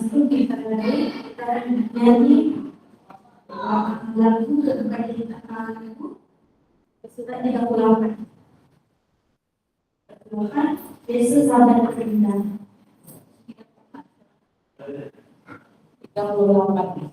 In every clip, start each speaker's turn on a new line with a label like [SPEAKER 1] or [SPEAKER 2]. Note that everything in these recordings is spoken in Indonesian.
[SPEAKER 1] itu kita nyanyi lagu ketika kita lagu sudah 38. Bahkan Yesus sahabat terindah 38.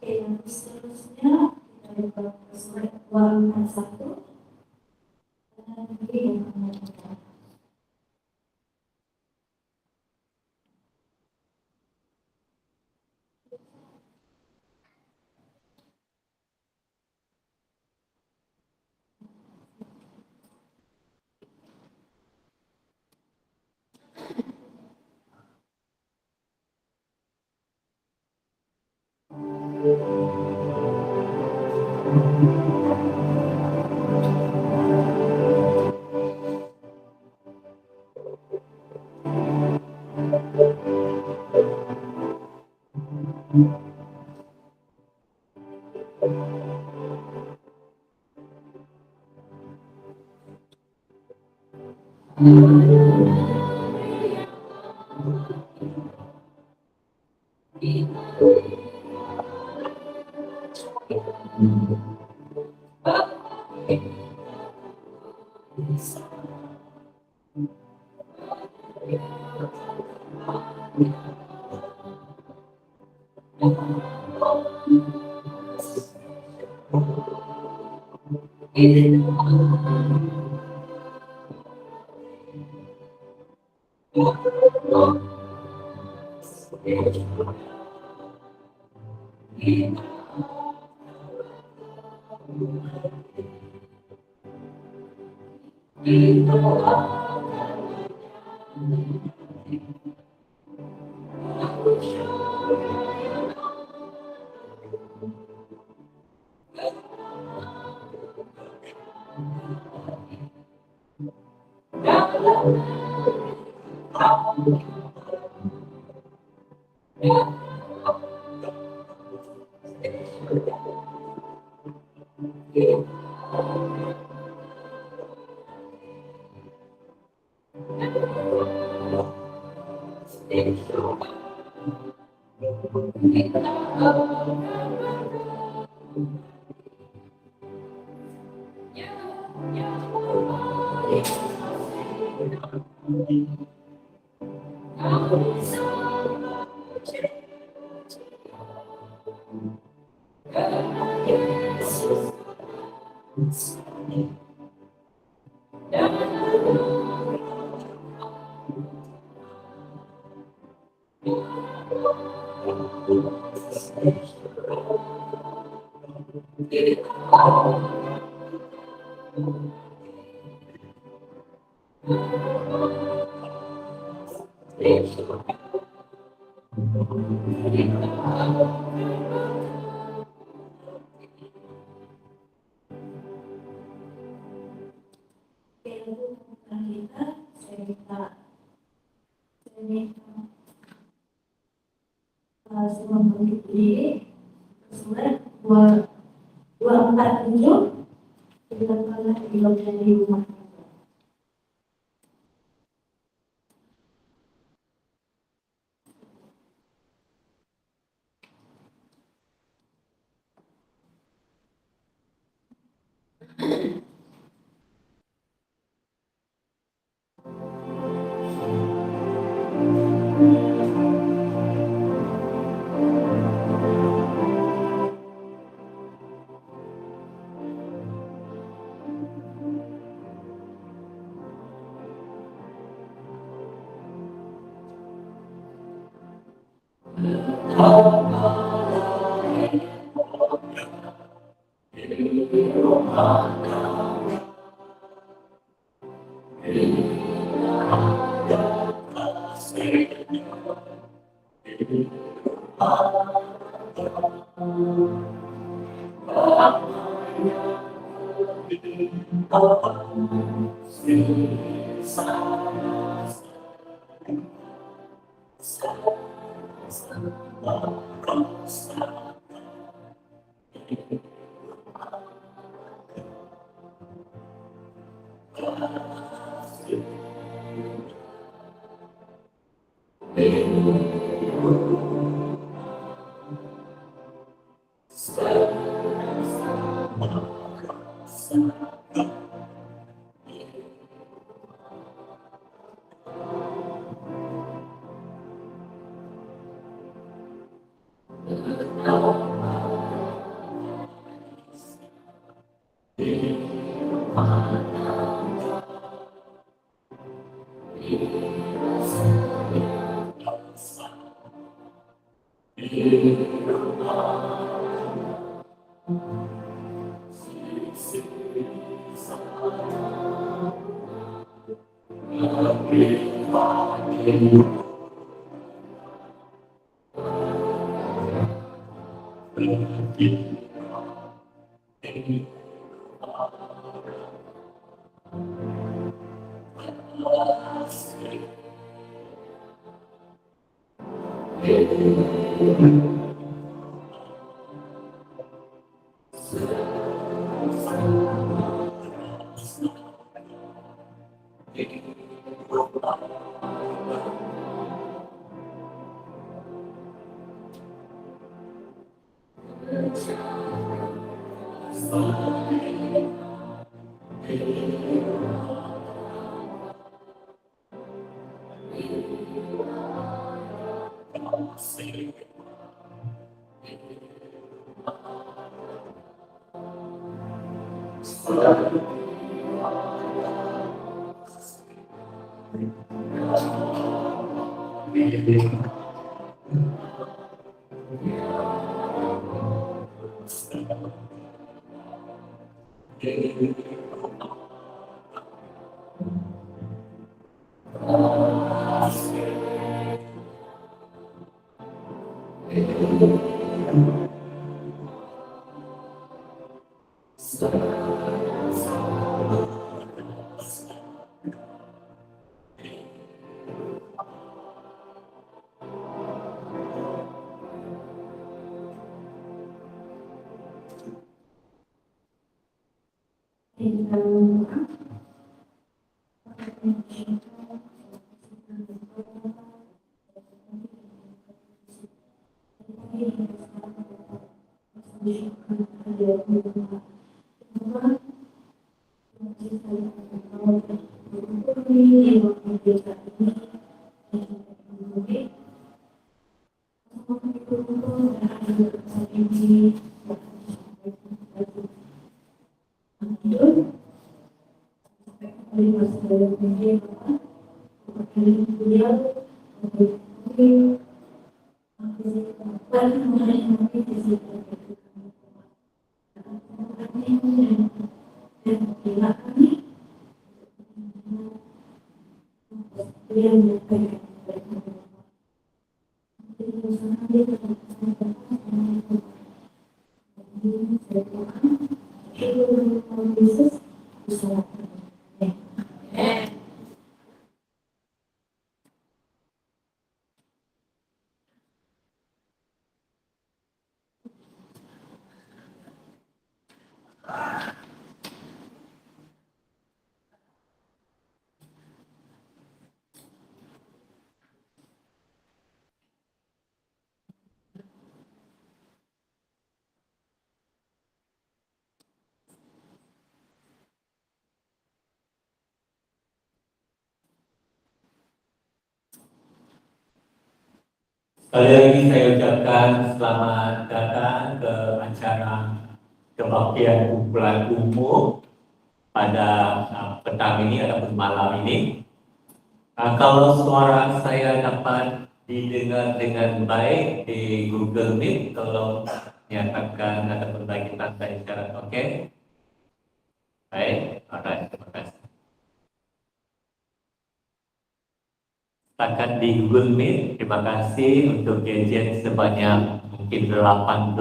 [SPEAKER 1] Yang seterusnya dari uang satu dan yang menentukan.
[SPEAKER 2] Sekali lagi saya ucapkan selamat datang ke acara kebaktian kumpulan umum pada petang ini ataupun malam ini. Kalau suara saya dapat didengar dengan baik di Google Meet, tolong nyatakan ataupun bagi tanda isyarat. Oke? Baik, alright, terima kasih. Setakat di Google Meet, terima kasih untuk gadget sebanyak mungkin 18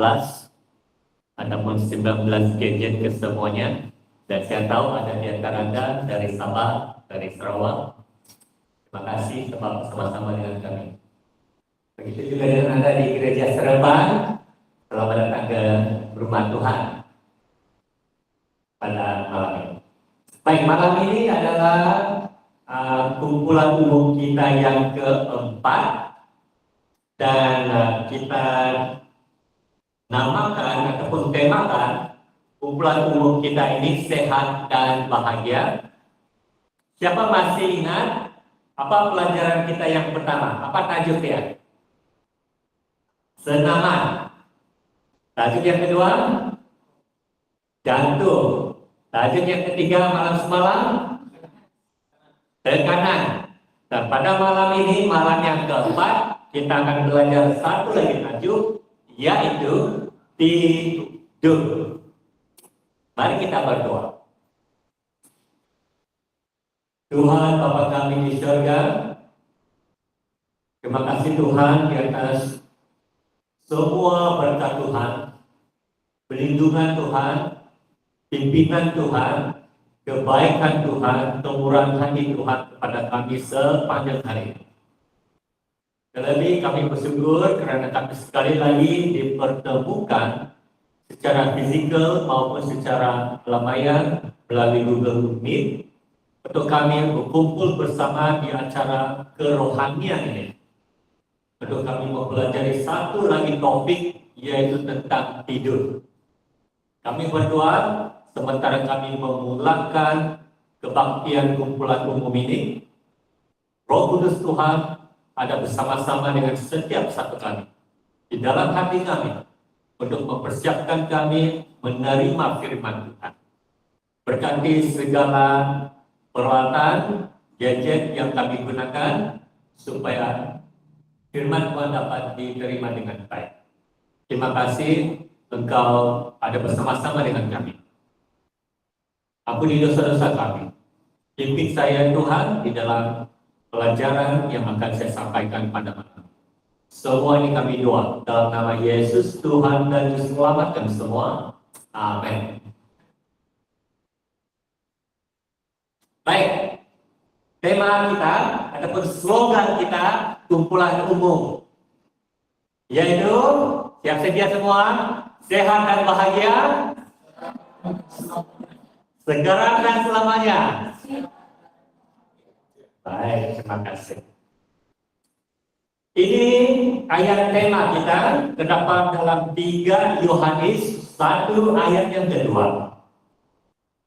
[SPEAKER 2] ataupun 19 gadget kesemuanya. Dan saya tahu ada di antara Anda dari Sabah, dari Sarawak. Terima kasih sebab bersama-sama dengan kami. Begitu juga dengan Anda di Gereja Seremban. Selamat datang ke rumah Tuhan pada malam ini. Baik, malam ini adalah kumpulan umum kita yang keempat, dan kita namakan ataupun temakan kumpulan umum kita ini sehat dan bahagia. Siapa masih ingat apa pelajaran kita yang pertama? Apa tajuknya? Senaman. Tajuk yang kedua, jantung. Tajuk yang ketiga, malam semalam, tekanan. Dan pada malam ini, malam yang keempat, kita akan belajar satu lagi tajuk, yaitu tidur. Mari kita berdoa. Tuhan Bapa kami di surga, terima kasih Tuhan di atas semua berkat Tuhan, pelindungan Tuhan, pimpinan Tuhan, kebaikan Tuhan, kemurahan hati Tuhan kepada kami sepanjang hari ini. Terlebih kami bersyukur kerana kami sekali lagi dipertemukan secara fizikal maupun secara layar melalui Google Meet untuk kami berkumpul bersama di acara kerohanian ini. Untuk kami mempelajari satu lagi topik, yaitu tentang tidur. Kami berdoa sementara kami memulakan kebaktian kumpulan umum ini, Roh Kudus Tuhan ada bersama-sama dengan setiap satu kami di dalam hati kami untuk mempersiapkan kami menerima firman Tuhan. Berkati segala peralatan, gadget yang kami gunakan supaya firman Tuhan dapat diterima dengan baik. Terima kasih Engkau ada bersama-sama dengan kami. Ampuni dosa-dosa kami. Pimpin saya Tuhan di dalam pelajaran yang akan saya sampaikan pada malam. Semua ini kami doa dalam nama Yesus Tuhan dan Juru Selamat kami semua. Amin. Baik, tema kita ataupun slogan kita kumpulan umum, yaitu siap sedia semua, sehat dan bahagia sekarang dan selamanya. Baik, terima kasih. Ini ayat tema kita terdapat dalam 3 Yohanes 1 ayat yang kedua.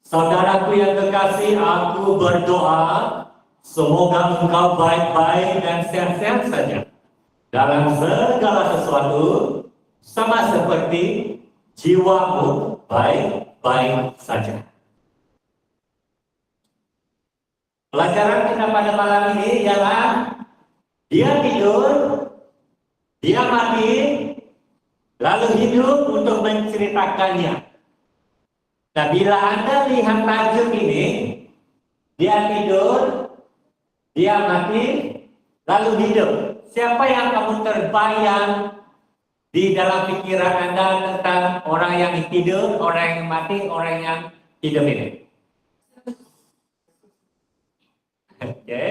[SPEAKER 2] Saudaraku yang kekasih, aku berdoa semoga engkau baik-baik dan sehat-sehat saja dalam segala sesuatu, sama seperti jiwamu baik-baik saja. Pelajaran kita pada malam ini ialah dia tidur, dia mati, lalu hidup untuk menceritakannya. Nah, bila Anda lihat tajuk ini, dia tidur, dia mati, lalu hidup. Siapa yang kamu terbayang di dalam pikiran Anda tentang orang yang tidur, orang yang mati, orang yang hidup ini? Oke.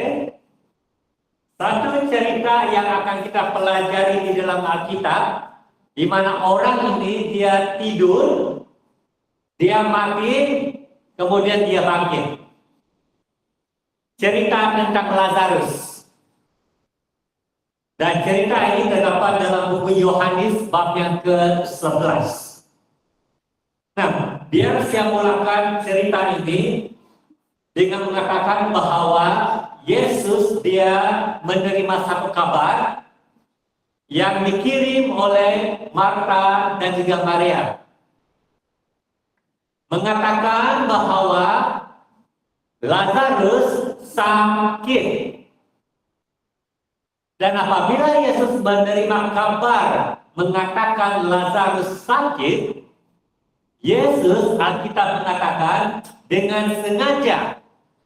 [SPEAKER 2] Satu cerita yang akan kita pelajari di dalam Alkitab, di mana orang ini dia tidur, dia mati, kemudian dia bangkit. Cerita tentang Lazarus. Dan cerita ini terdapat dalam buku Yohanes bab yang ke-11. Nah, biar saya mulakan cerita ini dengan mengatakan bahwa Yesus dia menerima satu kabar yang dikirim oleh Marta dan juga Maria. Mengatakan bahwa Lazarus sakit. Dan apabila Yesus menerima kabar mengatakan Lazarus sakit, Yesus, Alkitab mengatakan dengan sengaja,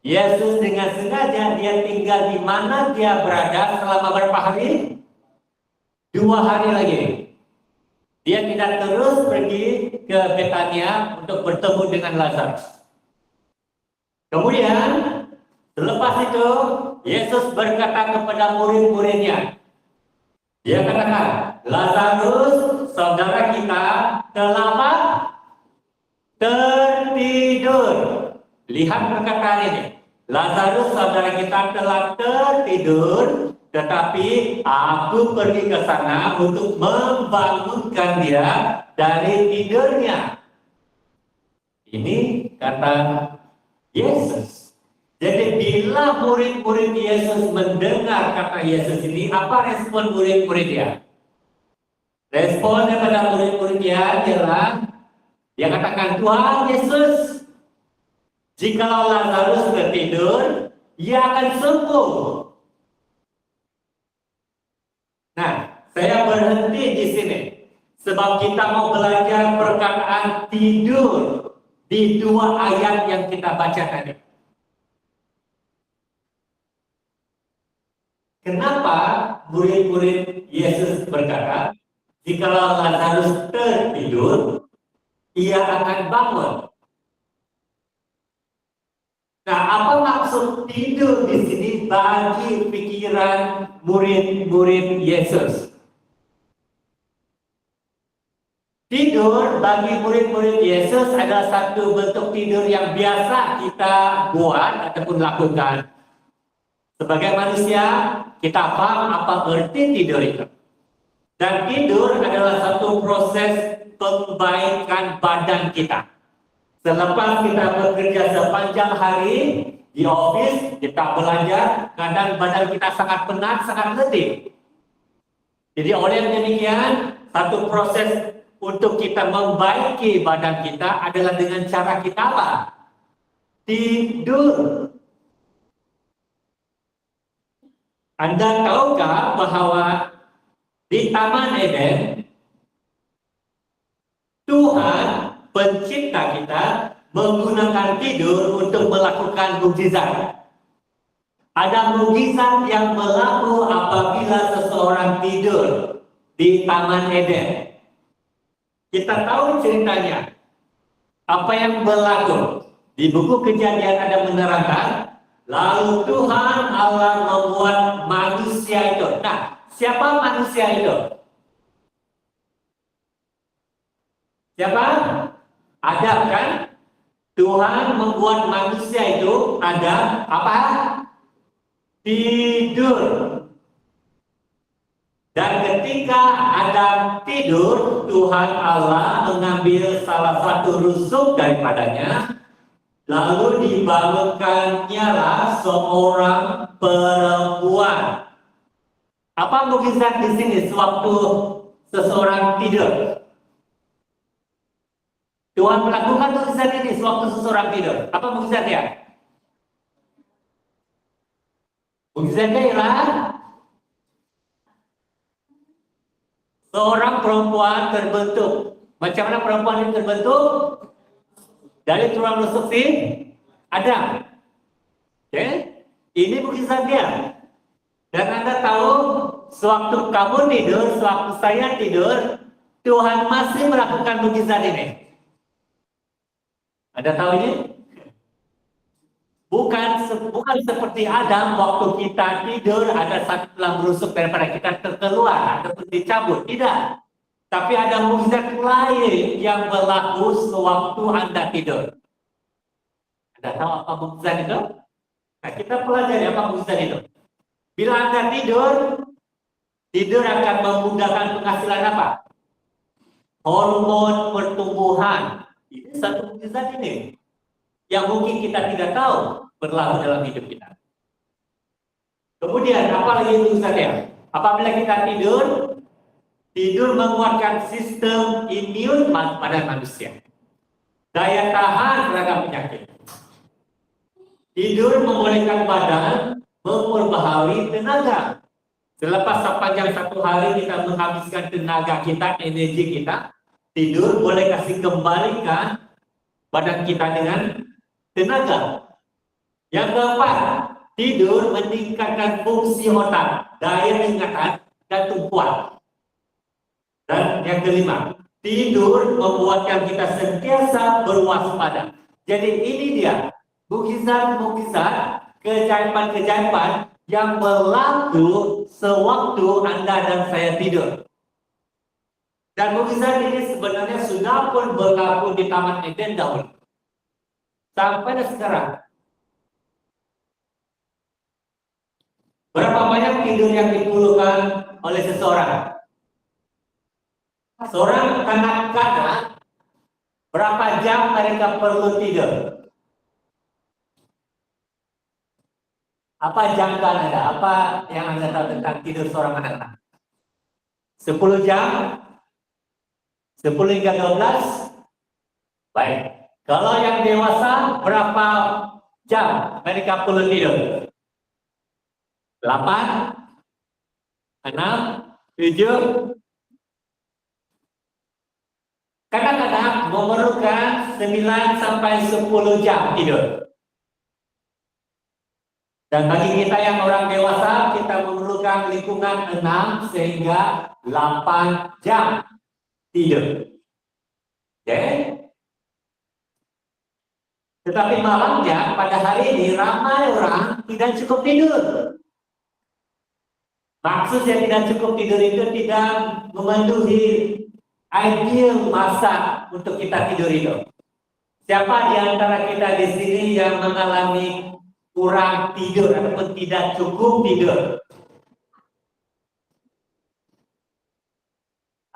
[SPEAKER 2] Yesus dengan sengaja dia tinggal di mana dia berada selama berapa hari? 2 hari lagi. Dia tidak terus pergi ke Betania untuk bertemu dengan Lazarus. Kemudian, selepas itu, Yesus berkata kepada murid-muridnya. Dia katakan, Lazarus, saudara kita, telah apa? Tertidur. Lihat perkataan ini. Lazarus, saudara kita, telah tertidur. Tetapi aku pergi ke sana untuk membangunkan dia dari tidurnya. Ini kata Yesus. Jadi bila murid-murid Yesus mendengar kata Yesus ini, apa respon murid-murid dia? Respon daripada murid-murid dia adalah dia katakan, Tuhan Yesus, jikalau Lazarus tertidur, ia akan sembuh. Nah, saya berhenti di sini sebab kita mau belajar perkataan tidur di 2 ayat yang kita baca tadi. Kenapa murid-murid Yesus berkata, jikalau Lazarus tertidur, ia akan bangun. Nah, apa maksud tidur di sini bagi pikiran murid-murid Yesus? Tidur bagi murid-murid Yesus adalah satu bentuk tidur yang biasa kita buat ataupun lakukan. Sebagai manusia, kita paham apa arti tidur itu. Dan tidur adalah satu proses pembaikan badan kita. Selepas kita bekerja sepanjang hari di office, kita belajar, kadang badan kita sangat penat, sangat letih. Jadi oleh demikian, satu proses untuk kita membaiki badan kita adalah dengan cara kita apa? Tidur. Anda tahukah bahwa di Taman Eden, Tuhan Pencipta kita menggunakan tidur untuk melakukan mukjizat. Ada mukjizat yang berlaku apabila seseorang tidur di Taman Eden. Kita tahu ceritanya. Apa yang berlaku? Di buku Kejadian ada menerangkan, lalu Tuhan Allah membuat manusia itu. Nah, siapa manusia itu? Siapa? Adam kan? Tuhan membuat manusia itu ada apa? Tidur. Dan ketika Adam tidur, Tuhan Allah mengambil salah satu rusuk daripadanya, lalu dibangunkannya lah seorang perempuan. Apa mukjizat di sini sewaktu seseorang tidur? Tuhan melakukan mukjizat ini sewaktu seseorang tidur. Apa mukjizatnya? Mukjizatnya ialah seorang perempuan terbentuk. Macam mana perempuan ini terbentuk? Dari tulang rusuk si Adam. Oke? Ini mukjizatnya. Dan Anda tahu, sewaktu kamu tidur, sewaktu saya tidur, Tuhan masih melakukan mukjizat ini. Anda tahu ini? Bukan seperti Adam, waktu kita tidur ada satu tulang rusuk daripada kita terkeluar ataupun dicabut. Tidak. Tapi ada mukjizat lain yang berlaku sewaktu Anda tidur. Anda tahu apa mukjizat itu? Nah, kita pelajari apa mukjizat itu. Bila Anda tidur akan memudahkan penghasilan apa? Hormon pertumbuhan. Ini satu mukjizat ini yang mungkin kita tidak tahu berlaku dalam hidup kita. Kemudian apa lagi mukjizatnya? Apabila kita tidur menguatkan sistem imun pada manusia, daya tahan terhadap penyakit. Tidur membolehkan badan memperbaharui tenaga. Selepas sepanjang satu hari kita menghabiskan tenaga kita, energi kita, tidur boleh kasih kembalikan badan kita dengan tenaga. Yang keempat, tidur meningkatkan fungsi otak, daya ingatan, dan tumpuan. Dan yang kelima, tidur membuatkan kita sentiasa berwaspada. Jadi ini dia mukjizat-mukjizat, keajaiban-keajaiban yang berlaku sewaktu Anda dan saya tidur. Dan mukjizat ini sebenarnya sudah pun berlaku di Taman Eden dahulu. Sampai sekarang. Berapa banyak tidur yang diperlukan oleh seseorang? Seorang kanak-kanak, berapa jam mereka perlu tidur? Apa jangka Anda? Apa yang Anda tahu tentang tidur seorang anak-anak? 10 jam? 10 hingga 12? Baik. Kalau yang dewasa, berapa jam mereka perlu tidur? 8? 6? 7? Kadang-kadang memerlukan 9 sampai 10 jam tidur. Dan bagi kita yang orang dewasa, kita memerlukan lingkungan 6 sehingga 8 jam tidur. Oke? Tetapi malamnya pada hari ini ramai orang tidak cukup tidur. Maksudnya tidak cukup tidur itu tidak memenuhi ideal masa untuk kita tidur itu. Siapa di antara kita di sini yang mengalami kurang tidur ataupun tidak cukup tidur?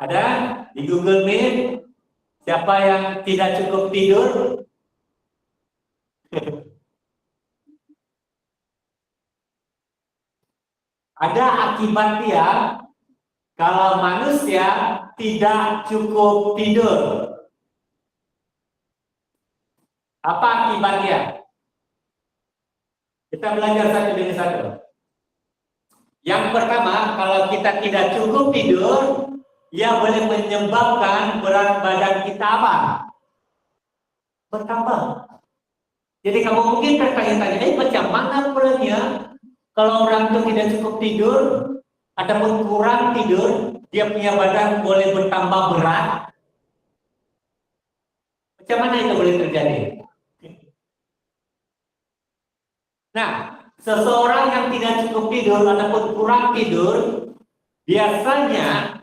[SPEAKER 2] Ada di Google Meet? Siapa yang tidak cukup tidur? Ada akibat dia kalau manusia tidak cukup tidur. Apa akibatnya? Kita belajar satu demi satu. Yang pertama, kalau kita tidak cukup tidur, ia boleh menyebabkan berat badan kita apa? Bertambah. Jadi kamu mungkin tertanya-tanya, macam mana perannya kalau orang itu tidak cukup tidur, ataupun kurang tidur, dia punya badan boleh bertambah berat? Macam mana itu boleh terjadi? Nah, seseorang yang tidak cukup tidur ataupun kurang tidur, biasanya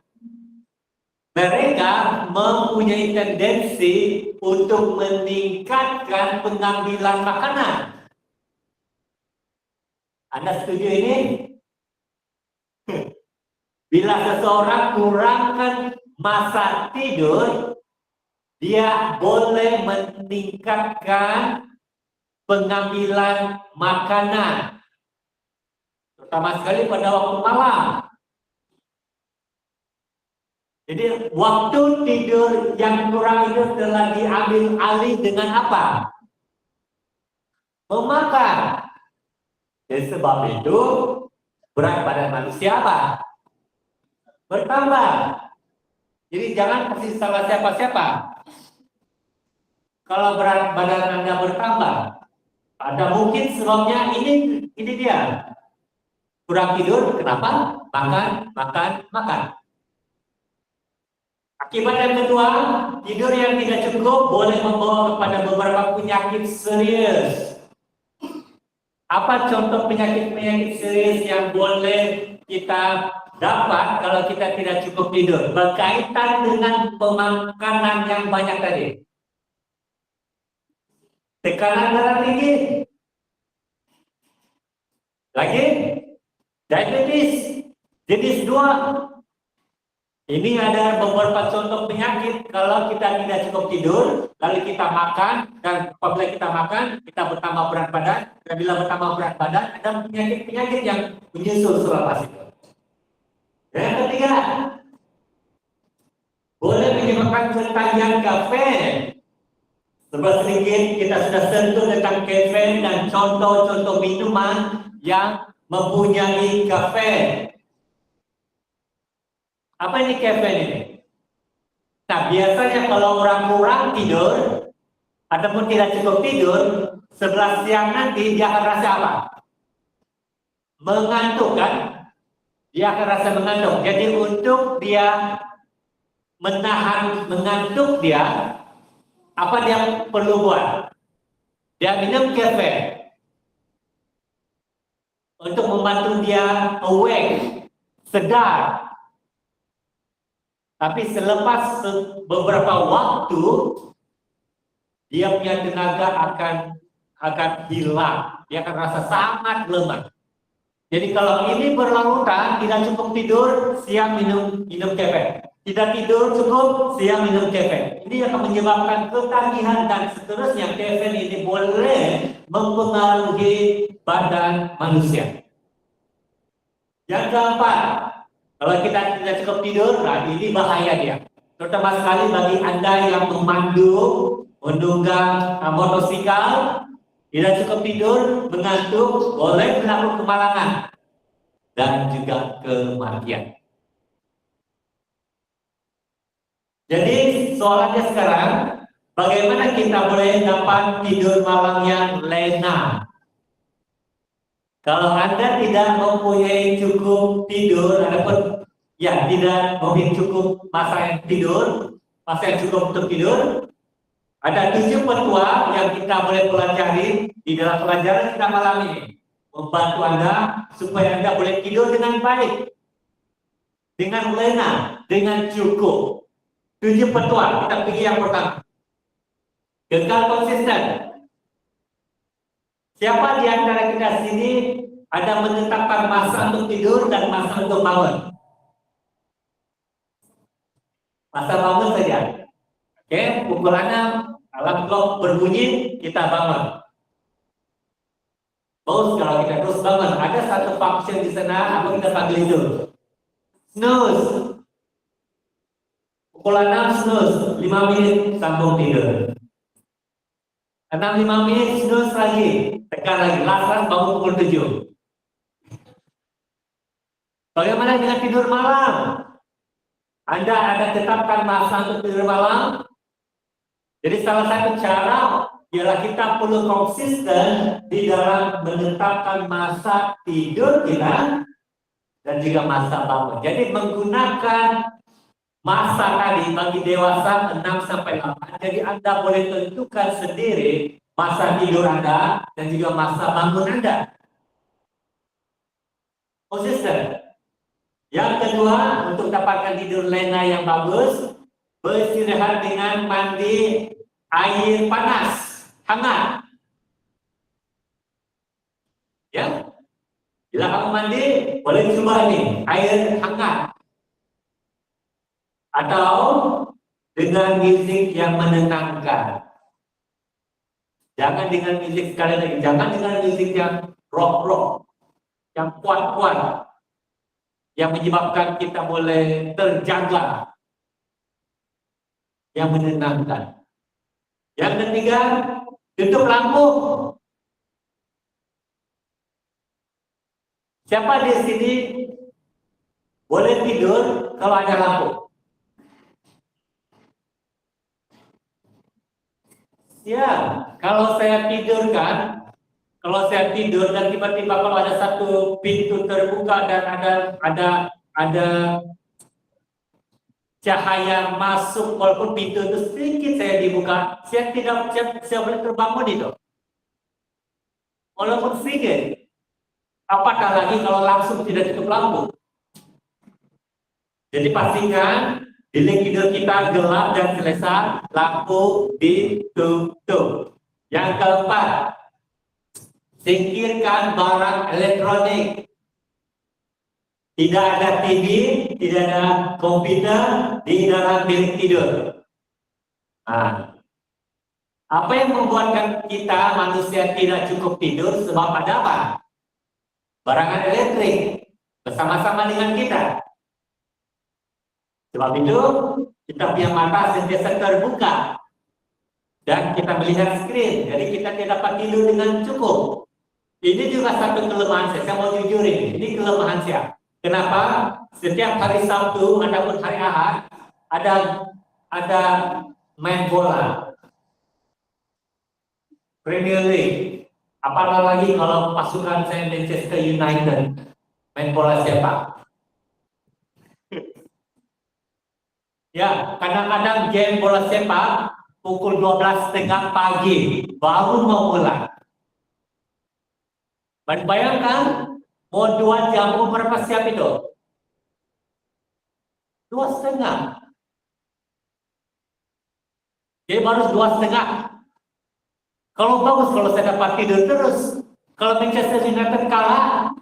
[SPEAKER 2] Mereka mempunyai tendensi untuk meningkatkan pengambilan makanan. Anda setuju ini? Bila seseorang kurangkan masa tidur, dia boleh meningkatkan pengambilan makanan, terutama sekali pada waktu malam. Jadi waktu tidur yang kurang itu telah diambil alih dengan apa? Memakan. Jadi sebab itu berat badan manusia apa? Bertambah. Jadi jangan kasih salah siapa-siapa. Kalau berat badan Anda bertambah, ada mungkin sebabnya ini dia. Kurang tidur, kenapa? Makan. Akibat yang kedua, tidur yang tidak cukup boleh membawa kepada beberapa penyakit serius. Apa contoh penyakit-penyakit serius yang boleh kita dapat kalau kita tidak cukup tidur? Berkaitan dengan pemakanan yang banyak tadi. Tekanan darah tinggi. Lagi, diabetes jenis 2. Ini ada beberapa contoh penyakit kalau kita tidak cukup tidur, lalu kita makan, dan apabila kita makan, kita bertambah berat badan, dan bila bertambah berat badan, ada penyakit-penyakit yang menyusul selepas itu. Yang ketiga, boleh menyebabkan ketagihan kafein. Sebab sedikit kita sudah sentuh tentang kafein dan contoh-contoh minuman yang mempunyai kafein. Apa ini kafein ini? Nah, biasanya kalau orang kurang tidur ataupun tidak cukup tidur, sebelah siang nanti dia akan rasa apa? Mengantuk kan? Dia akan rasa mengantuk. Jadi untuk dia menahan mengantuk dia, apa dia perlu buat? Dia minum kafein untuk membantu dia awake, sedar. Tapi selepas beberapa waktu, dia punya tenaga akan hilang. Dia akan rasa sangat lemah. Jadi kalau ini berlarutan, tidak cukup tidur, siang minum kafein. Tidak tidur cukup, siang minum kafein. Ini akan menyebabkan ketagihan dan seterusnya. Kafein ini boleh mempengaruhi badan manusia. Yang keempat, kalau kita tidak cukup tidur, nah ini bahaya dia. Terutama sekali bagi Anda yang memandu, menunggang motosikal, tidak cukup tidur, mengantuk, boleh berlaku kemalangan dan juga kematian. Jadi soalnya sekarang, bagaimana kita boleh dapat tidur malam yang lena? Kalau Anda tidak mempunyai cukup tidur, ataupun ya tidak mempunyai cukup masa yang cukup untuk tidur, ada 7 petua yang kita boleh pelajari di dalam pelajaran kita malam ini, membantu Anda supaya Anda boleh tidur dengan baik, dengan lena, dengan cukup. 7 petua, kita pergi yang pertama. Kekal konsisten. Siapa di antara kita sini ada menetapkan masa untuk tidur dan masa untuk bangun? Masa bangun saja. Oke, pukul 6, alarm clock berbunyi, kita bangun. Terus kalau kita terus bangun, ada satu function di sana, apa kita panggil itu? Snooze. Pukul 6 snooze, 5 menit sambung tidur. 5 menit snooze lagi, tekan lagi, lasan bangun pukul 7. Bagaimana dengan tidur malam? Anda ada tetapkan masa untuk tidur malam? Jadi salah satu cara ialah kita perlu konsisten di dalam menetapkan masa tidur kita dan juga masa bangun. Jadi menggunakan masa tadi bagi dewasa 6 sampai 8. Jadi Anda boleh tentukan sendiri masa tidur Anda dan juga masa bangun Anda. Konsisten. Yang kedua, untuk dapatkan tidur lena yang bagus, beristirahat dengan mandi air panas, hangat. Ya, bila kamu mandi, boleh coba nih, air hangat. Atau dengan musik yang menenangkan. Jangan dengan musik, sekali lagi, jangan dengan musik yang rock-rock, yang kuat-kuat, yang menyebabkan kita boleh terjaga, yang menenangkan. Yang ketiga, tutup lampu. Siapa di sini boleh tidur kalau ada lampu? Ya, kalau saya tidur dan tiba-tiba kalau ada satu pintu terbuka dan ada cahaya masuk, walaupun pintu itu sedikit saya dibuka, saya boleh terbangun itu. Walaupun sedikit. Apakah lagi kalau langsung tidak tutup lampu? Jadi pastikan bilik tidur kita gelap dan selesa, lampu ditutup. Yang keempat, singkirkan barang elektronik. Tidak ada TV, tidak ada komputer di dalam bilik tidur. Nah, apa yang membuatkan kita manusia tidak cukup tidur? Sebab ada apa? Barangan elektrik bersama-sama dengan kita. Sebab itu kita punya mata sentiasa terbuka dan kita melihat screen, jadi kita tidak dapat tidur dengan cukup. Ini juga satu kelemahan saya mau jujurin, ini kelemahan saya. Kenapa? Setiap hari Sabtu ataupun hari Ahad ada main bola, Premier League. Apalagi lagi kalau pasukan saya Manchester United main bola sepak. Ya, kadang-kadang game bola sepak pukul 12.30 pagi baru mau mulai. Bayangkan mau 2 jam, berapa siap itu? 2,5. Jadi baru 2,5. Kalau bagus kalau saya dapat tidur terus. Kalau Manchester United kalah,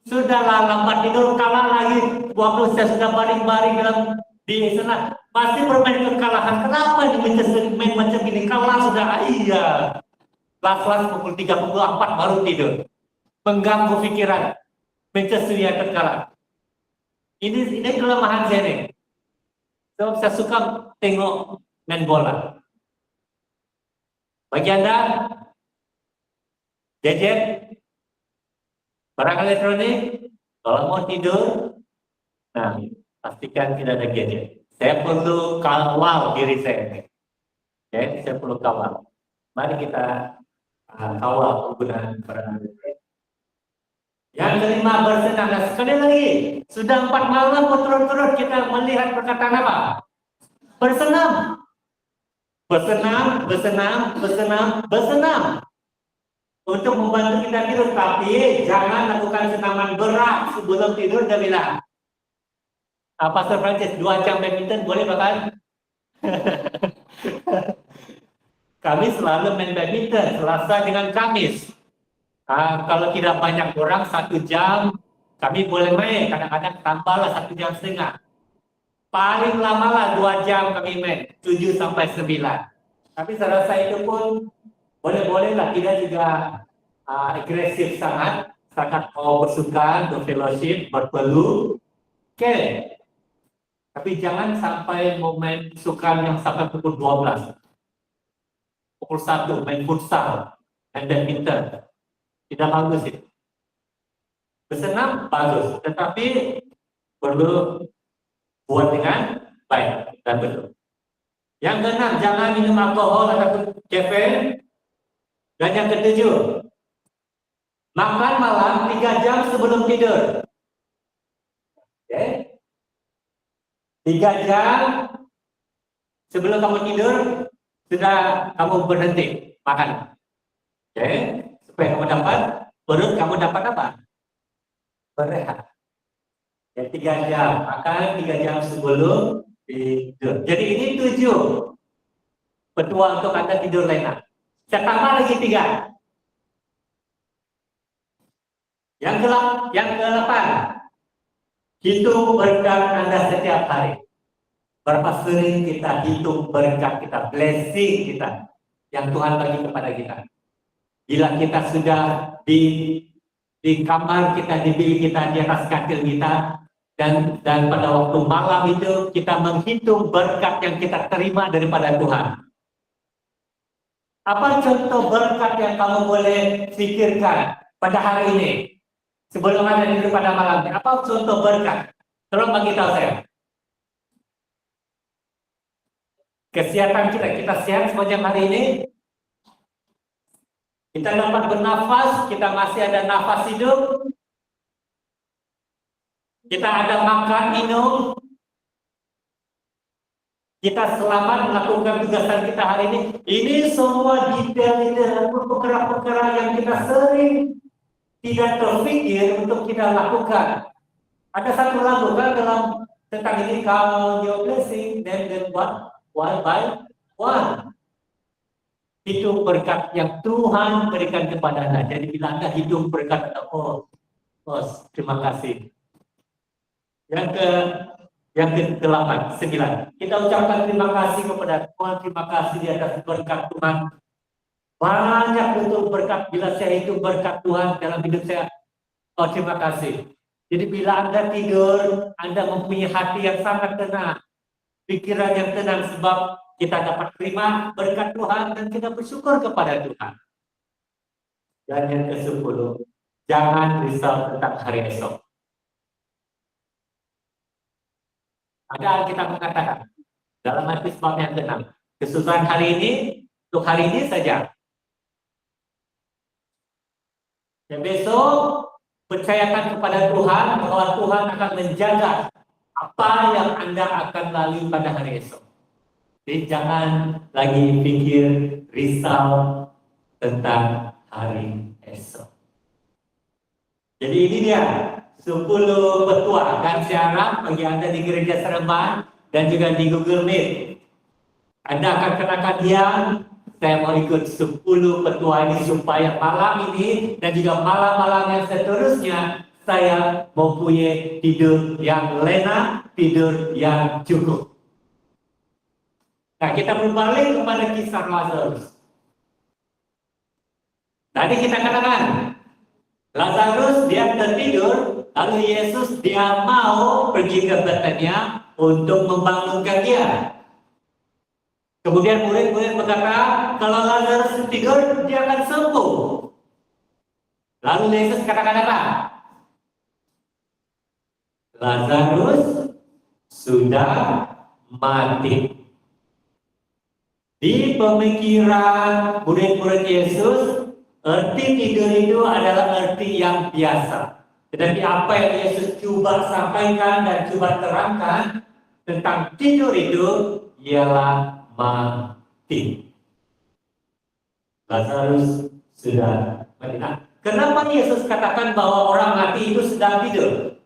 [SPEAKER 2] sudahlah lambat tidur, kalah lagi. Waktu saya sudah baring-baring di sana masih bermain kekalahan. Kenapa di Manchester main macam ini? Kalah sudah, iya. Kelas pukul 3, pukul 4 baru tidur. Mengganggu pikiran. Manchester United kalah. Ini kelemahan saya nih. Sebab saya suka tengok main bola. Bagi Anda, gadget, barang elektronik, kalau mau tidur, nah pastikan tidak ada gadget. Saya perlu kawal diri saya nih. Oke, saya perlu kawal. Mari kita kawal penggunaan barang elektronik. Yang kelima, bersenam. Nah, sekali lagi, sudah 4 malam berturut-turut kita melihat perkataan apa? Bersenam. Bersenam. Untuk membantu kita tidur, tapi jangan lakukan senaman berat sebelum tidur, Jamila. Pastor Francis, 2 jam badminton boleh bahkan? Kami selalu main badminton, Selasa dengan Kamis. Kalau tidak banyak orang 1 jam, kami boleh main. Kadang-kadang tambahlah 1,5 jam. Paling lama lah 2 jam kami main, 7 sampai 9. Tapi saya rasa itu pun boleh-boleh lah, tidak juga agresif sangat mau bersuka, berfellowship, berpeluh. Oke. Tapi jangan sampai momen sukan yang sampai pukul 12. Pukul 1 main futsal, main badminton. Tidak bagus itu. Bersenam bagus, tetapi perlu buat dengan baik dan betul. Yang keenam, jangan minum alkohol ataupun kafein. Dan yang ketujuh, makan malam 3 jam sebelum tidur. Oke. 3 jam sebelum kamu tidur sudah kamu berhenti makan. Oke. Supaya kamu dapat perut kamu dapat apa? Berehat. Ya 3 jam, makan 3 jam sebelum tidur. Jadi ini 7 petua untuk Anda tidur lena. Saya tambah lagi 3. Yang ke-8, hitung berkat Anda setiap hari. Berapa sering kita hitung berkat kita, blessing kita yang Tuhan bagi kepada kita. Bila kita sudah di kamar kita, di bilik kita, di atas katil kita, dan pada waktu malam itu kita menghitung berkat yang kita terima daripada Tuhan. Apa contoh berkat yang kamu boleh pikirkan pada hari ini sebelum Anda tidur pada malam? Apa contoh berkat? Tolong bagi tahu saya. Kesehatan kita sehat sepanjang hari ini. Kita dapat bernafas, kita masih ada nafas hidup. Kita ada makan, minum. Kita selamat melakukan tugasan kita hari ini. Ini semua detail-detail perkara-perkara yang kita sering tidak terpikir untuk kita lakukan. Ada satu lagu kan dalam tentang ini, count your blessing, then one by one. Itu berkat yang Tuhan berikan kepada Anda. Jadi bila Anda hidup berkat, terima kasih. Yang ke-8, 9. Kita ucapkan terima kasih kepada Tuhan, terima kasih di atas berkat Tuhan. Banyak betul berkat, bila saya hidup berkat Tuhan dalam hidup saya. Terima kasih. Jadi bila Anda tidur, Anda mempunyai hati yang sangat tenang, pikiran yang tenang, sebab kita dapat terima berkat Tuhan dan kita bersyukur kepada Tuhan. Dan yang ke-10, jangan risau tentang hari esok. Ada Alkitab mengatakan dalam Matius bab yang ke-6, kesusahan hari ini untuk hari ini saja. Dan besok percayakan kepada Tuhan bahwa Tuhan akan menjaga apa yang Anda akan lalui pada hari esok. Jadi jangan lagi pikir risau tentang hari esok. Jadi ini dia 10 petua, dan saya harap bagi Anda di Gereja Seremban dan juga di Google Meet, Anda akan kenakan diam. Saya mau ikut 10 petua ini supaya malam ini dan juga malam-malam yang seterusnya saya mempunyai tidur yang lena, tidur yang cukup. Nah, kita berbalik kepada kisah Lazarus. Tadi kita katakan Lazarus dia tertidur, lalu Yesus dia mau pergi ke Betania untuk membangunkan dia. Kemudian murid-murid berkata, kalau Lazarus tidur, dia akan sembuh. Lalu Yesus katakan apa? Lazarus sudah mati. Di pemikiran murid-murid Yesus, arti tidur itu adalah arti yang biasa. Tetapi apa yang Yesus coba sampaikan dan coba terangkan tentang tidur itu ialah mati. Lazarus sudah mati. Nah, kenapa Yesus katakan bahwa orang mati itu sedang tidur?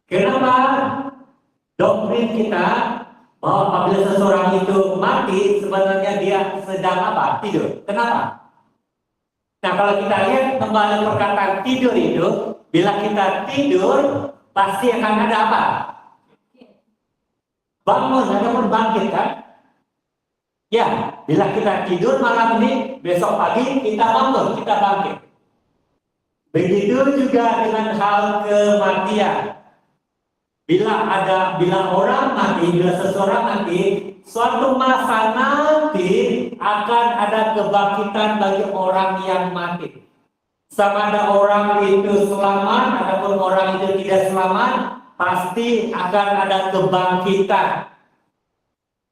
[SPEAKER 2] Kenapa doktrin kita bahwa apabila seseorang itu mati, sebenarnya dia sedang apa? Tidur. Kenapa? Nah, kalau kita lihat kembali perkataan tidur itu, bila kita tidur, pasti akan ada apa? Bangun, ataupun bangkit kan? Ya, bila kita tidur malam ini, besok pagi kita bangun, kita bangkit. Begitu juga dengan hal kematian. Bila orang mati, bila seseorang mati, suatu masa nanti akan ada kebangkitan bagi orang yang mati. Sama ada orang itu selamat ataupun orang itu tidak selamat, pasti akan ada kebangkitan.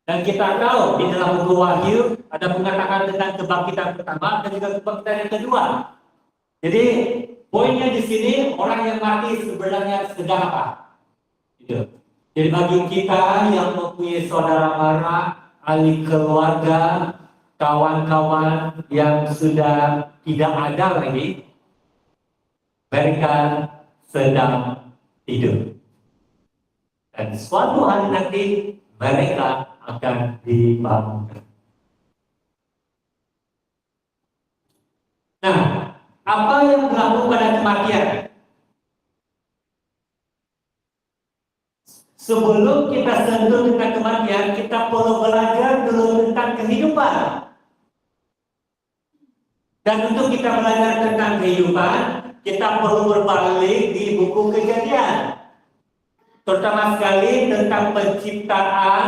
[SPEAKER 2] Dan kita tahu di dalam buku Wahyu ada mengatakan tentang kebangkitan pertama dan juga kebangkitan yang kedua. Jadi poinnya di sini, orang yang mati sebenarnya sedang apa? Jadi bagi kita yang mempunyai saudara mara, ahli keluarga, kawan-kawan yang sudah tidak ada lagi, mereka sedang tidur. Dan suatu hari nanti mereka akan dibangunkan. Nah, apa yang berlaku pada kematian? Sebelum kita sentuh tentang kematian, kita perlu belajar dulu tentang kehidupan. Dan untuk kita belajar tentang kehidupan, kita perlu berbalik di buku Kejadian. Terutama sekali tentang penciptaan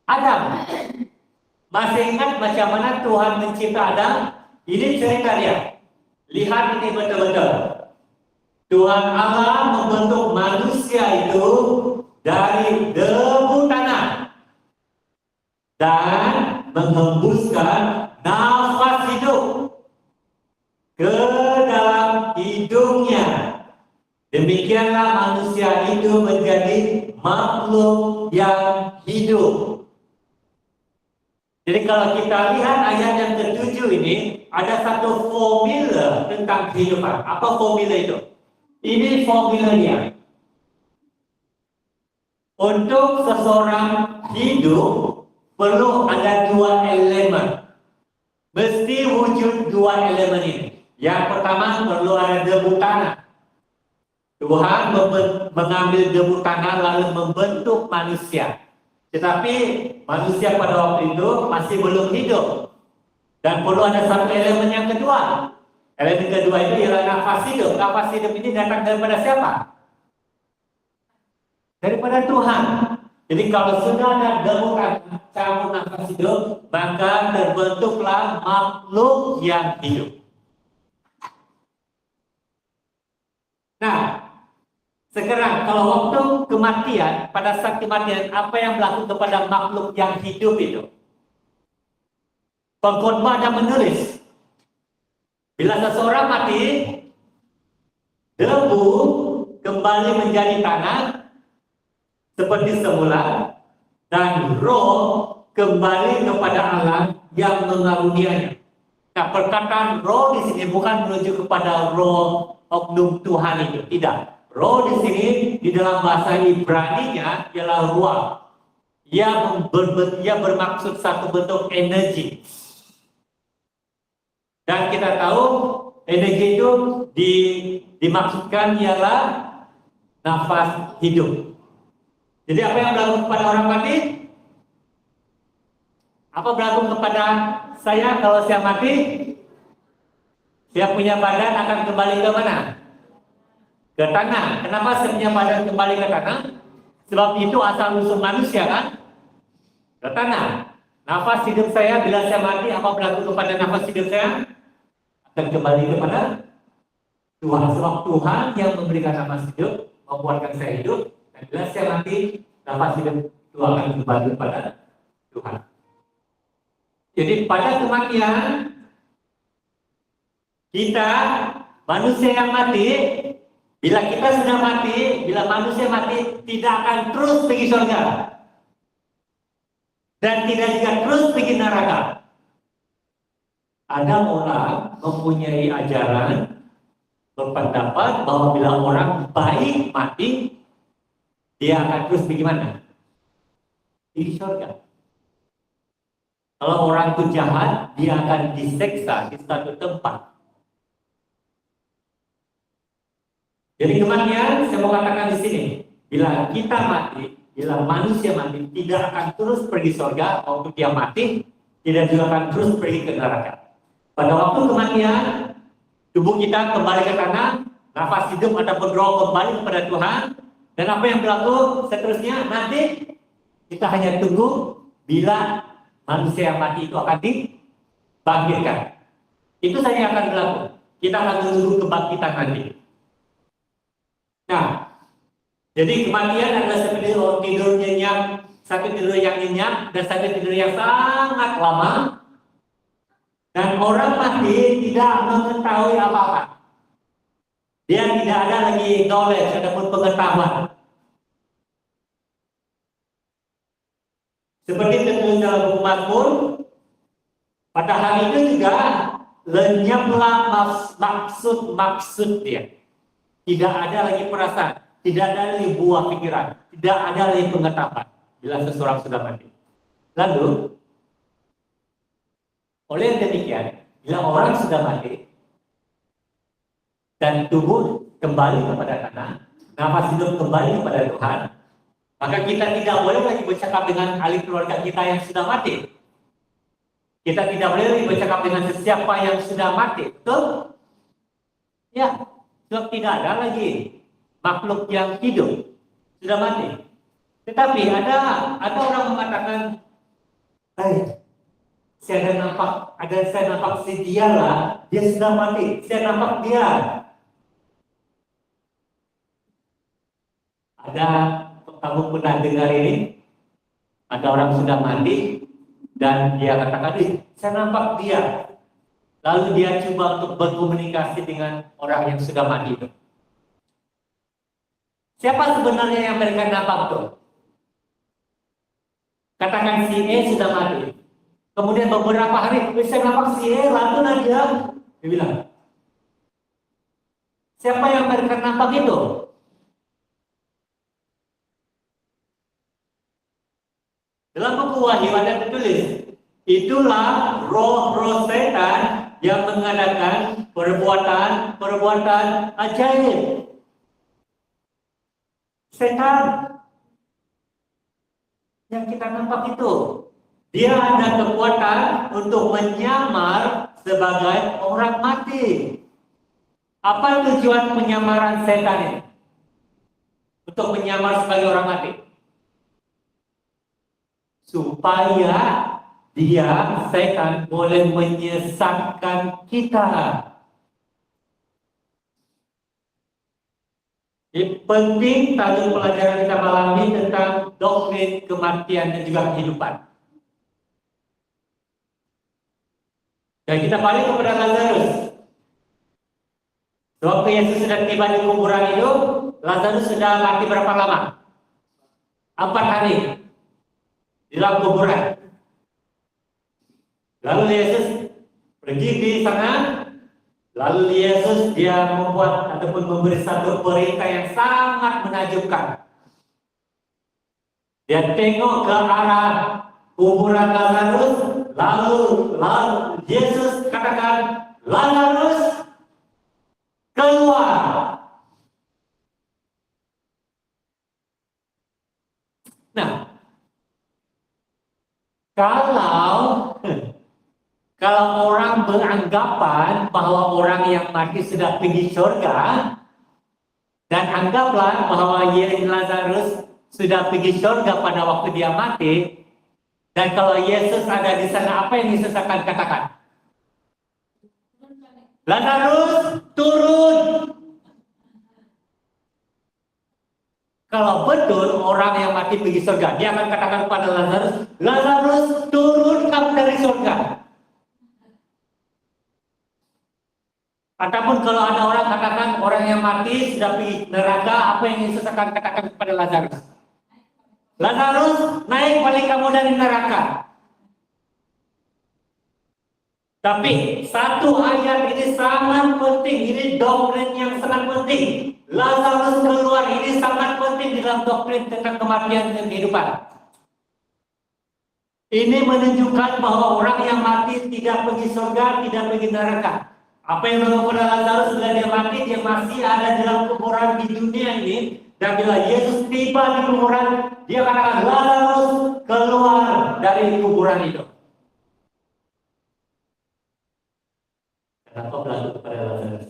[SPEAKER 2] Adam. Masih ingat macam mana Tuhan mencipta Adam? Ini cerita dia. Lihat ini betul-betul. Tuhan Allah membentuk manusia itu dari debu tanah dan menghembuskan nafas hidup ke dalam hidungnya. Demikianlah manusia itu menjadi makhluk yang hidup. Jadi kalau kita lihat ayat yang ke-7 ini, ada satu formula tentang kehidupan. Apa formula itu? Ini formulanya. Untuk seseorang hidup, perlu ada dua elemen. Mesti wujud dua elemen ini. Yang pertama, perlu ada debu tanah. Tuhan mengambil debu tanah lalu membentuk manusia. Tetapi manusia pada waktu itu masih belum hidup. Dan perlu ada satu elemen yang kedua. Elemen kedua itu ialah nafas hidup. Nafas hidup ini datang daripada siapa? Daripada Tuhan. Jadi kalau sudah ada debu tanah campur nafas hidup, maka terbentuklah makhluk yang hidup. Nah, sekarang kalau waktu kematian, pada saat kematian, apa yang berlaku kepada makhluk yang hidup itu? Pengkhotbah ada menulis, bila seseorang mati, debu kembali menjadi tanah seperti semula, dan roh kembali kepada Allah yang mengarunianya. Nah, perkataan roh di sini bukan menuju kepada roh oknum Tuhan itu, tidak. Roh di sini di dalam bahasa Ibrani-nya ialah ruah. Ia bermaksud satu bentuk energi. Dan kita tahu energi itu dimaksudkan ialah nafas hidup. Jadi apa yang berlaku kepada orang mati? Apa berlaku kepada saya kalau saya mati? Saya punya badan akan kembali ke mana? Ke tanah. Kenapa saya punya badan kembali ke tanah? Sebab itu asal usul manusia kan? Ke tanah. Nafas hidup saya bila saya mati, apa berlaku kepada nafas hidup saya? Akan kembali kepada Tuhan. Sebab Tuhan yang memberikan nafas hidup, membuatkan saya hidup. Dan bila saya mati, nafas hidup itu akan kembali kepada Tuhan. Jadi pada kematian, kita manusia yang mati, bila kita sudah mati, bila manusia mati, tidak akan terus pergi surga. Dan tidak juga terus pergi neraka. Ada orang mempunyai ajaran, berpendapat bahwa bila orang baik mati, dia akan terus pergi mana? Pergi surga. Kalau orang itu jahat, dia akan diseksa di suatu tempat. Jadi kematian, saya mau katakan di sini, bila kita mati, bila manusia mati, tidak akan terus pergi surga. Waktu dia mati, tidak juga akan terus pergi ke neraka. Pada waktu kematian, tubuh kita kembali ke tanah, nafas hidup ataupun roh kembali kepada Tuhan. Dan apa yang berlaku seterusnya, nanti kita hanya tunggu bila manusia yang mati itu akan dibangkitkan. Itu saja yang akan berlaku. Kita akan tunggu kebangkitan nanti. Nah, jadi kematian adalah seperti tidur nyenyak, satu tidur yang nyenyak dan satu tidur yang sangat lama. Dan orang mati tidak mengetahui apa-apa. Dia tidak ada lagi knowledge ataupun pengetahuan. Seperti tertulis dalam buku Mazmur, Pada hari itu juga lenyaplah maksud dia. Tidak ada lagi perasaan, tidak ada lagi buah pikiran, tidak ada lagi pengetahuan bila seseorang sudah mati. Lalu, oleh demikian, bila orang sudah mati dan tubuh kembali kepada tanah, nafas hidup kembali kepada Tuhan, maka kita tidak boleh lagi bercakap dengan ahli keluarga kita yang sudah mati. Kita tidak boleh lagi bercakap dengan sesiapa yang sudah mati, betul? Ya, sebab tidak ada lagi makhluk yang hidup sudah mati. Tetapi ada orang mengatakan, saya nampak si dia lah, dia sudah mati, saya nampak dia. Ada kamu pernah dengar ini? Ada orang sudah mati dan dia katakan, saya nampak dia. Lalu dia coba untuk berkomunikasi dengan orang yang sudah mati itu. Siapa sebenarnya yang mereka nampak itu? Katakan si E sudah mati. Kemudian beberapa hari, saya nampak si E, lalu dia bilang, siapa yang mereka nampak itu? Dalam buku Wahyu ada tertulis, itulah roh-roh setan yang mengadakan perbuatan ajaib. Setan yang kita nampak itu, dia ada kekuatan untuk menyamar sebagai orang mati. Apa tujuan penyamaran setan ini? Untuk menyamar sebagai orang mati. Supaya setan boleh menyesatkan kita. Jadi penting tadi pelajaran kita malam ini tentang doktrin kematian dan juga kehidupan. Dan kita balik kepada Lazarus. Waktu Yesus sudah tiba di kuburan itu, Lazarus sudah mati berapa lama? 4 hari di dalam kuburan. Lalu Yesus pergi di sana. Lalu Yesus dia membuat ataupun memberi satu perintah yang sangat menakjubkan. Dia tengok ke arah kuburan Lazarus, lalu Yesus katakan, Lazarus keluar. Nah, kalau orang beranggapan bahwa orang yang mati sudah pergi surga, dan anggaplah bahwa Lazarus sudah pergi surga pada waktu dia mati, dan kalau Yesus ada di sana, apa yang Yesus akan katakan? Lazarus turun. Kalau betul orang yang mati pergi surga, dia akan katakan kepada Lazarus, Lazarus turun kamu dari surga. Ataupun kalau ada orang katakan orang yang mati sudah pergi neraka, apa yang Yesus akan katakan kepada Lazarus? Lazarus, naik balik kamu dari neraka. Tapi satu ayat ini sangat penting, ini doktrin yang sangat penting. Lazarus keluar, ini sangat penting dalam doktrin tentang kematian dan kehidupan. Ini menunjukkan bahwa orang yang mati tidak pergi surga, tidak pergi neraka. Apa yang dilakukan Lazarus sudah dia mati, dia masih ada dalam kuburan di dunia ini. Dan bila Yesus tiba di kuburan, dia katakan Lazarus keluar dari kuburan itu. Kenapa berlaku kepada Lazarus?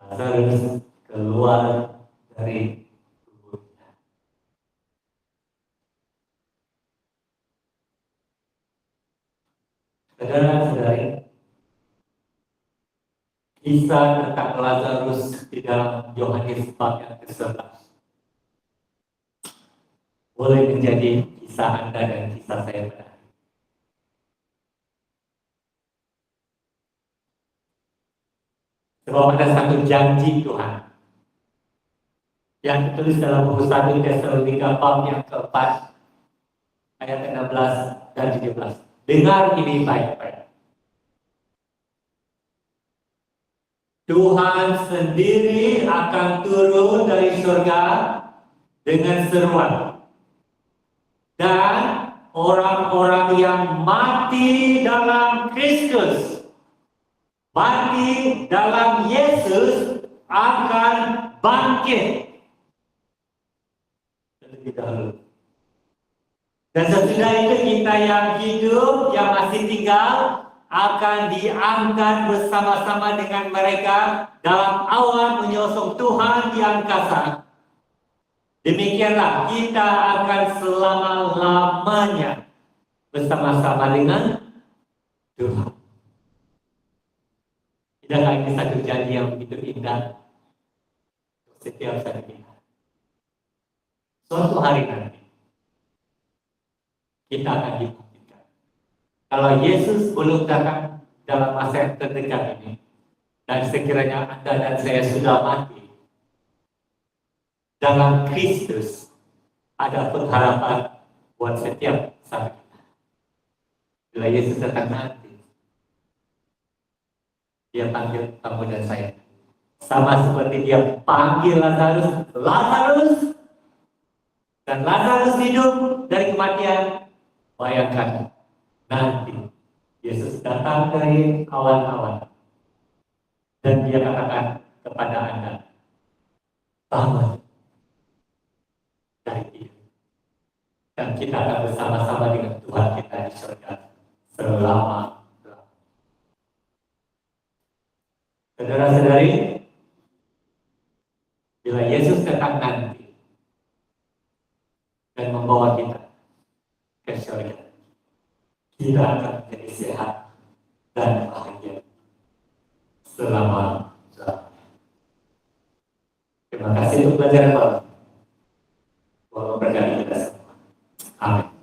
[SPEAKER 2] Lazarus keluar dari kuburnya. Saudara-saudari, kisah tentang Lazarus di dalam Yohanes bab yang ke-11 boleh menjadi kisah Anda dan kisah saya pada hari ini. Sebab ada satu janji Tuhan yang tertulis dalam buku 1 Tesalonika bab yang ke-4 ayat 16 dan 17. Dengar ini baik-baik. Tuhan sendiri akan turun dari surga dengan seruan. Dan orang-orang yang mati dalam Kristus, mati dalam Yesus akan bangkit terlebih dahulu. Dan sesudah itu kita yang hidup, yang masih tinggal, akan diangkat bersama-sama dengan mereka dalam awan menyosong Tuhan di angkasa. Demikianlah kita akan selama-lamanya bersama-sama dengan Tuhan. Tidakkah ini satu janji yang begitu indah setiap saat kita? Suatu hari nanti kita akan dibangkitkan. Kalau Yesus belum datang dalam masa yang terdekat ini, dan sekiranya Anda dan saya sudah mati, dalam Kristus ada pengharapan buat setiap saat kita. Bila Yesus datang nanti, Dia panggil kamu dan saya. Sama seperti Dia panggil Lazarus, Lazarus, dan Lazarus hidup dari kematian. Bayangkan nanti Yesus datang dari awan-awan dan Dia katakan kepada Anda, bangun dari tidur, dan kita akan bersama-sama dengan Tuhan kita di surga selama. Saudara-saudari, bila Yesus datang nanti dan membawa kita ke surga, kita akan menjadi sehat dan bahagia selama. Terima kasih untuk pelajaran malam. Mohon memberkati kita semua. Amin.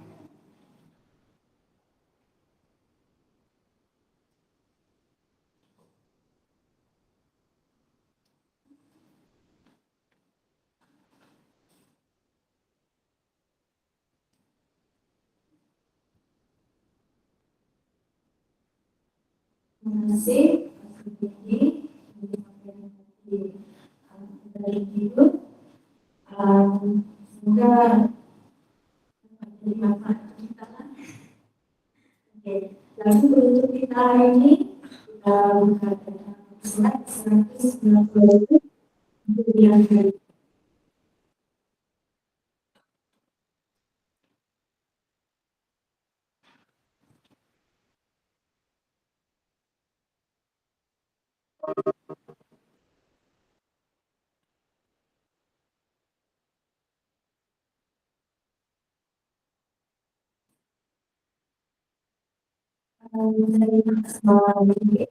[SPEAKER 1] Terima kasih. Ini dari hidup. Semoga jadi manfaat kita. Oke, lalu untuk kita hari ini kita buka surat 190 untuk yang hari. Dari masalah ini.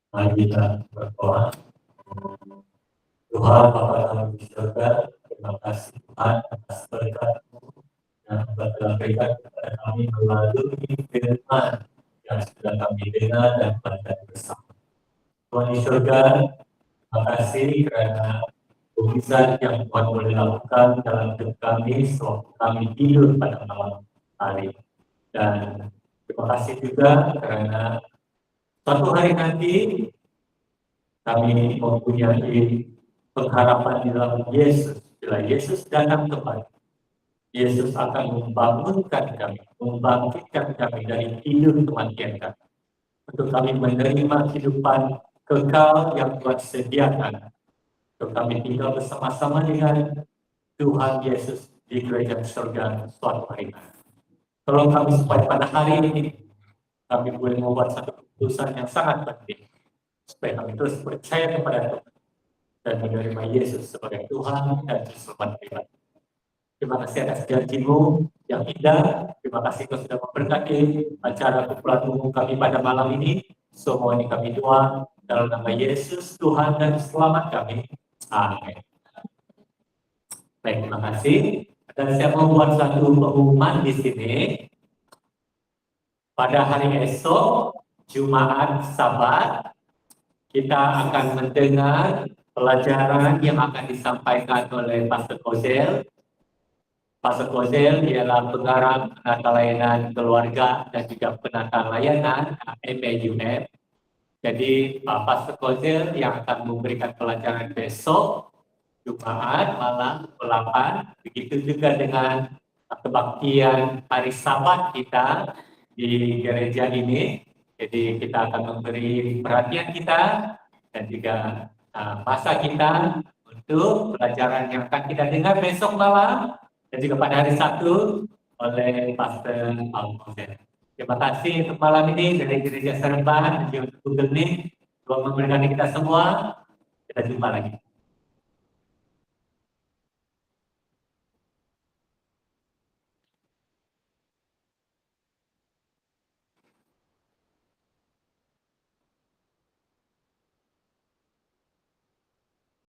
[SPEAKER 2] Mari kita berdoa. Tuhan Bapa dalam di surga, terima kasih Tuhan atas berkat-Mu yang telah berikan kepada kami melalui firman yang sudah kami dengar dan pelajari bersama. Tuhan di surga, terima kasih karena mukjizat yang Tuhan boleh lakukan dalam hidup kami sewaktu kami tidur pada malam hari. Dan terima kasih juga karena suatu hari nanti kami mempunyai pengharapan di dalam Yesus. Bila Yesus datang kembali, Yesus akan membangunkan kami, membangkitkan kami dari tidur kematian kami, untuk kami menerima kehidupan kekal yang Tuhan sediakan, untuk kami tinggal bersama-sama dengan Tuhan Yesus di kerajaan surga suatu hari nanti. Tolong kami supaya pada hari ini kami boleh membuat satu keputusan yang sangat penting, supaya kami terus percaya kepada Tuhan dan menerima Yesus sebagai Tuhan dan Juru Selamat pribadi. Terima kasih atas janji-Mu yang indah. Terima kasih Kau sudah memberkati acara kumpulan umum kami pada malam ini. Semua ini kami doa dalam nama Yesus Tuhan dan Selamat kami. Amin. Baik, terima kasih. Dan saya mau buat satu pengumuman di sini. Pada hari esok, Jumat Sabat, kita akan mendengar pelajaran yang akan disampaikan oleh Pastor Kozel. Pastor Kozel ialah pengarang penata layanan keluarga dan juga penata layanan MAUM. Jadi Pastor Kozel yang akan memberikan pelajaran besok Jumat malam 8. Begitu juga dengan kebaktian hari Sabat kita di gereja ini. Jadi kita akan memberi perhatian kita dan juga masa kita untuk pelajaran yang akan kita dengar besok malam dan juga pada hari Sabtu oleh Pastor Alfonso. Terima kasih untuk malam ini dari Gereja Seremban dan juga untuk Google Meet. Tuhan memberkati kita semua. Kita jumpa lagi.